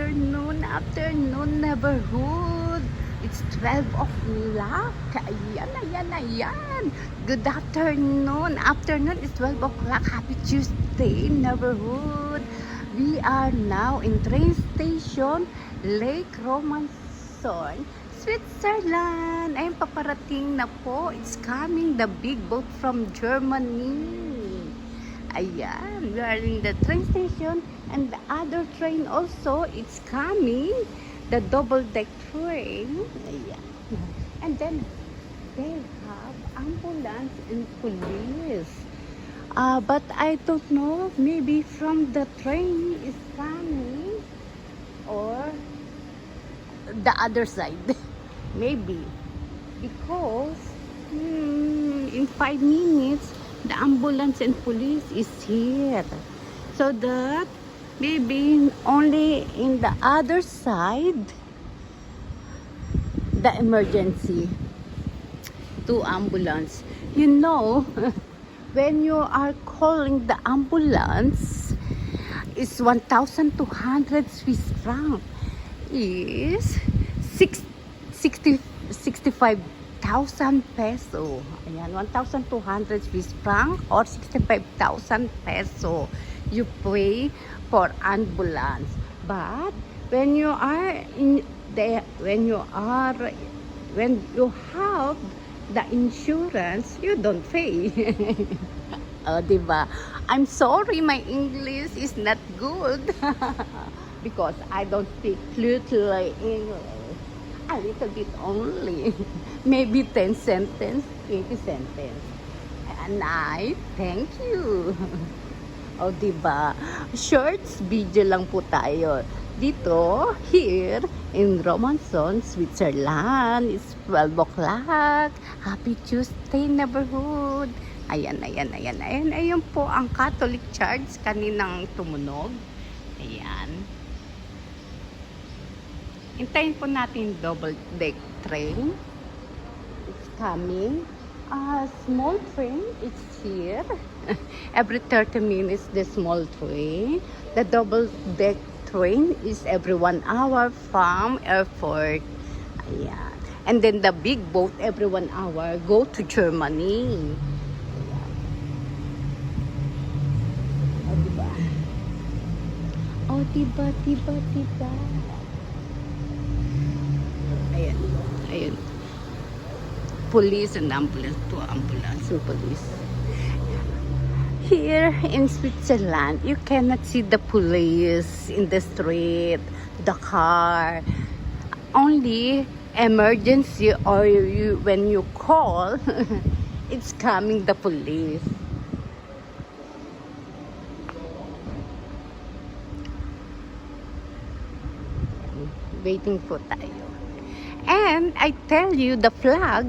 afternoon neighborhood. It's 12 o'clock. Ayan. Good afternoon. It's 12 o'clock. Happy Tuesday, neighborhood. We are now in train station, Lake Romanshorn, Switzerland. Ayun, paparating na po. It's coming, the big boat from Germany. Ayan, we are in the train station, and the other train also, it's coming, the double-deck train. Ayan. And then they have ambulance and police. But I don't know, maybe from the train is coming or the other side. Maybe. Because in 5 minutes, the ambulance and police is here. So that maybe only in the other side, the emergency, 2 ambulance. You know, when you are calling the ambulance, is 1,200 Swiss francs, is 65,000 peso. Ayan, 1,200 Swiss francs or 65,000 peso you pay for ambulance. But when you are in the when you have the insurance, you don't pay. Oh, diba? I'm sorry, my English is not good because I don't speak fluently English. A little bit only. Maybe 10 sentence, 20 sentence. And I thank you. O, diba? Shorts video lang po tayo. Dito, here, in Romanshorn, Switzerland. It's 12 o'clock. Happy Tuesday, neighborhood. Ayan. Ayan po ang Catholic Church kaninang tumunog. Ayan. Hintayin po natin double-deck train. It's coming. Small train, it's here. Every 30 minutes, the small train. The double-deck train is every 1 hour from airport. Ayan. And then the big boat, every 1 hour, go to Germany. Ayan. O, diba? O, diba? Ayan. Police and ambulance. 2 ambulance and police. Here in Switzerland, you cannot see the police in the street, the car. Only emergency or when you call, it's coming the police. Waiting po tayo. And I tell you, the flag,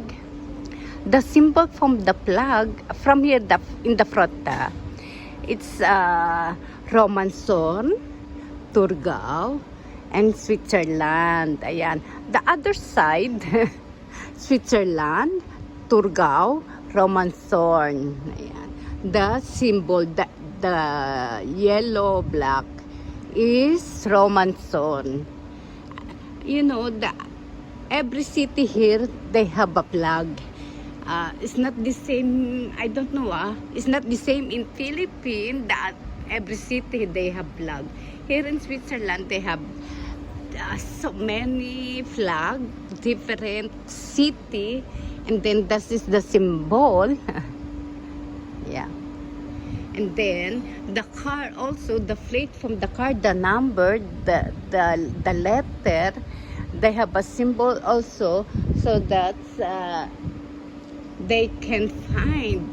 the symbol from the flag, from here in the front, it's Romanshorn, Thurgau, and Switzerland. Ayan. The other side, Switzerland, Thurgau, Romanshorn. Ayan. The symbol, the yellow black is Romanshorn. You know, every city here, they have a flag. It's not the same, I don't know, it's not the same in Philippines that every city they have flag. Here in Switzerland, they have so many flag, different city, and then this is the symbol. Yeah. And then the car also, the plate from the car, the number, the letter, they have a symbol also, so that they can find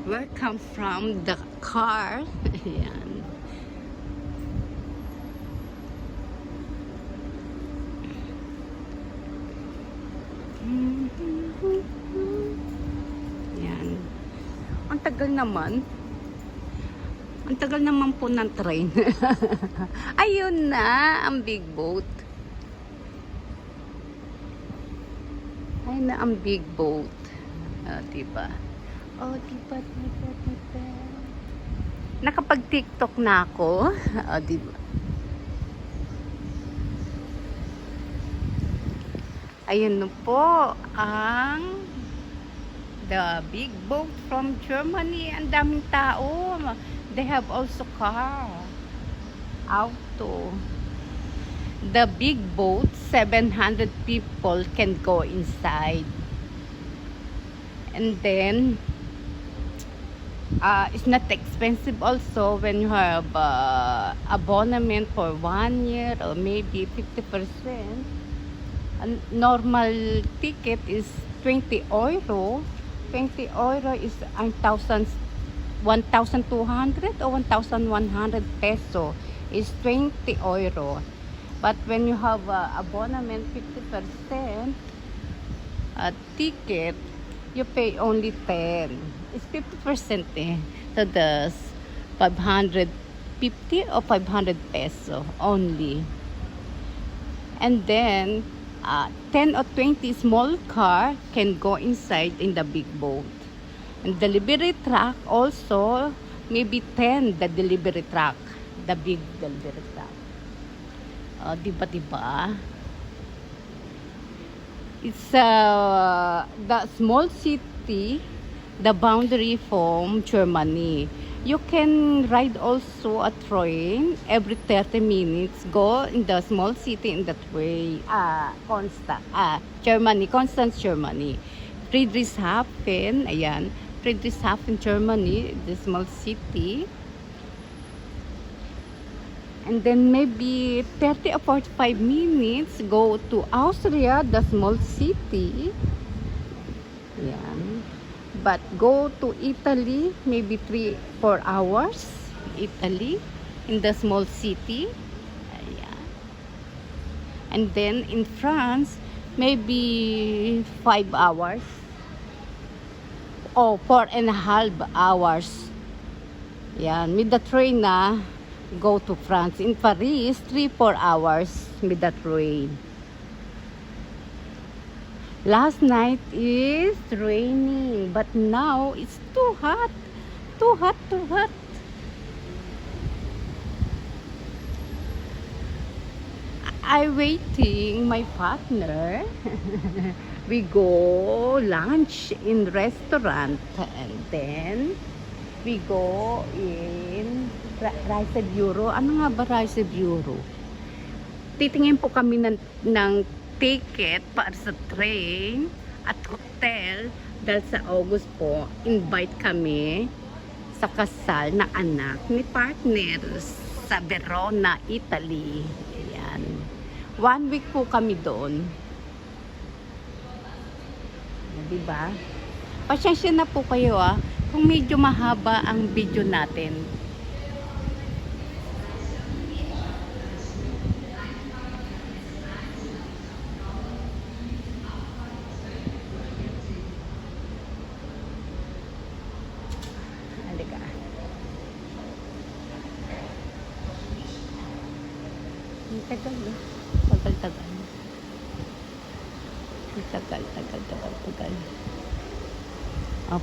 where come from the car. Yan. Yan. Ang tagal naman. Ang tagal naman po ng train. Ayun na, ang big boat. Ayun na ang big boat. Diba? Diba. Nakapag-TikTok na ako. Diba? Ayun na po ang the big boat from Germany. Ang daming tao. They have also car, auto. The big boat, 700 people can go inside. And then it's not expensive also when you have abonnement for 1 year or maybe 50%. A normal ticket is 20 euro. 20 euro is 1,200 or 1,100 peso is 20 euro. But when you have abonnement 50% ticket, you pay only 10. It's 50% eh. So that's 550 or 500 peso only. And then 10 or 20 small car can go inside in the big boat. And delivery truck also, maybe 10 the delivery truck, the big delivery truck. Diba? It's the small city, the boundary from Germany. You can ride also a train every 30 minutes. Go in the small city in that way. Germany, Constance, Germany. Friedrichshafen, ayan. Friedrichshafen, Germany, the small city. And then maybe 30 or 45 minutes go to Austria, the small city. Ayan. But go to Italy, maybe 3-4 hours. Italy, in the small city. Ayan. And then in France, maybe 5 hours. Oh, 4.5 hours. Yan, with the train na, go to France. In Paris, 3-4 hours with the train. Last night is raining, but now it's too hot. Too hot, too hot. I waiting my partner. We go lunch in restaurant and then we go in Rice Bureau. Ano nga ba Rice Bureau? Titingin po kami ng ticket para sa train at hotel dahil sa August po, invite kami sa kasal na anak ni partner sa Verona, Italy. Ayan. 1 week po kami doon. Diba? Pasensya na po kayo kung medyo mahaba ang video natin. Tagal.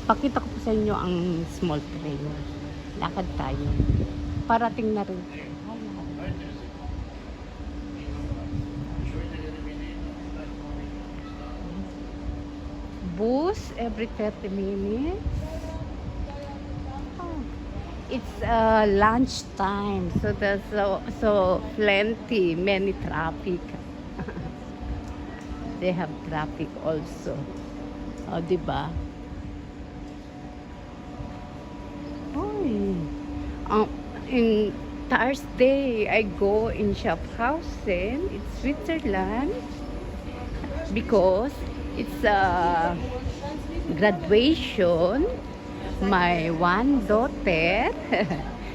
Pakita ko po sa inyo ang small train. Lakad tayo. Parating na rin. Bus every 30 minutes. It's lunch time, so there's so plenty, many traffic. They have traffic also. Diba? In Thursday, I go in Schaffhausen, it's Switzerland, because it's a graduation. My one daughter,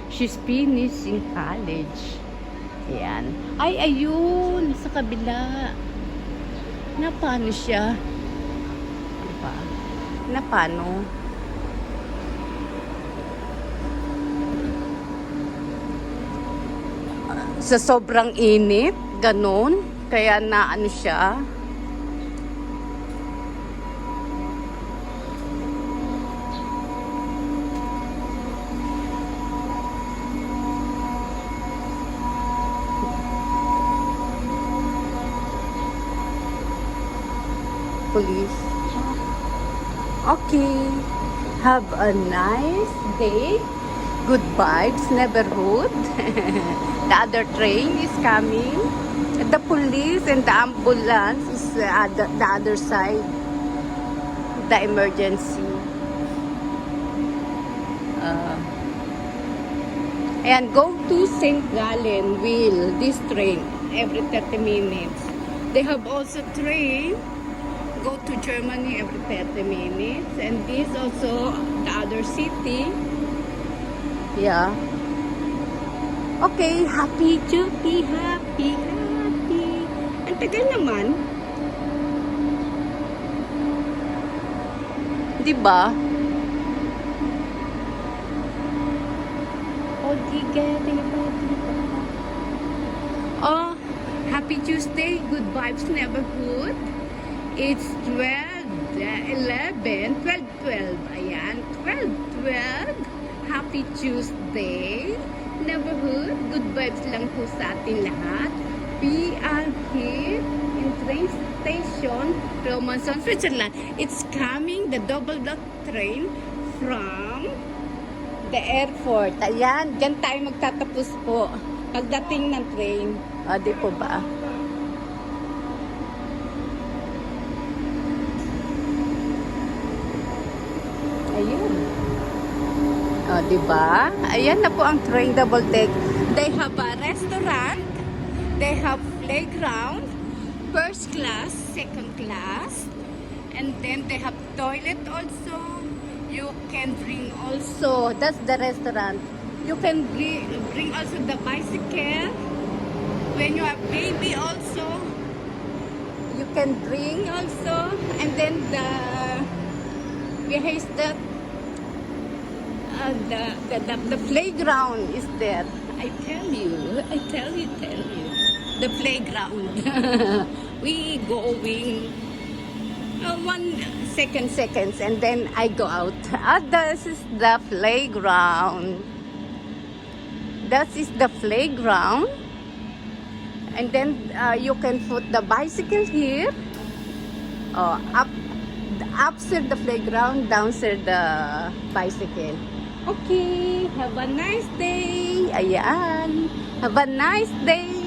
she's finishing college. Ayan. Ay, ayun, sa kabila. Na paano siya? Diba? Na paano? Sa sobrang init, ganun. Kaya na ano siya. police. Okay. Have a nice day. Good vibes, neighborhood. The other train is coming. The police and the ambulance is the other side. The emergency. And go to St. Gallen Wheel, this train, every 30 minutes. They have also train, go to Germany every 30 minutes. And this also, the other city. Yeah. Okay, happy to be happy. Ang tagal naman. Diba? Oh, happy Tuesday, good vibes neighborhood. It's 12:11, 12:12. Ayan, 12:12. Happy Tuesday, neighborhood. Good vibes lang po sa atin lahat. We are here in train station, Romanshorn, Switzerland. It's coming, the double dot train from the airport. Ayan, dyan tayo magtatapos po. Pagdating ng train. Di po ba? Ayun. Di ba? Ayan na po ang train double deck. They have a restaurant. They have playground. First class, second class. And then they have toilet also. You can bring also, that's the restaurant. You can bring also the bicycle. When you have baby also, you can bring also. And then here is the playground is there. I tell you. The playground. We going 1 seconds and then I go out. This is the playground. That is the playground. And then you can put the bicycle here. Upstairs the playground, downstairs the bicycle. Okay, have a nice day. Ayan. Have a nice day.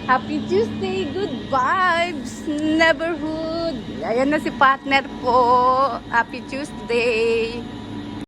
Happy Tuesday, good vibes, neighborhood. Ayan na si partner po. Happy Tuesday.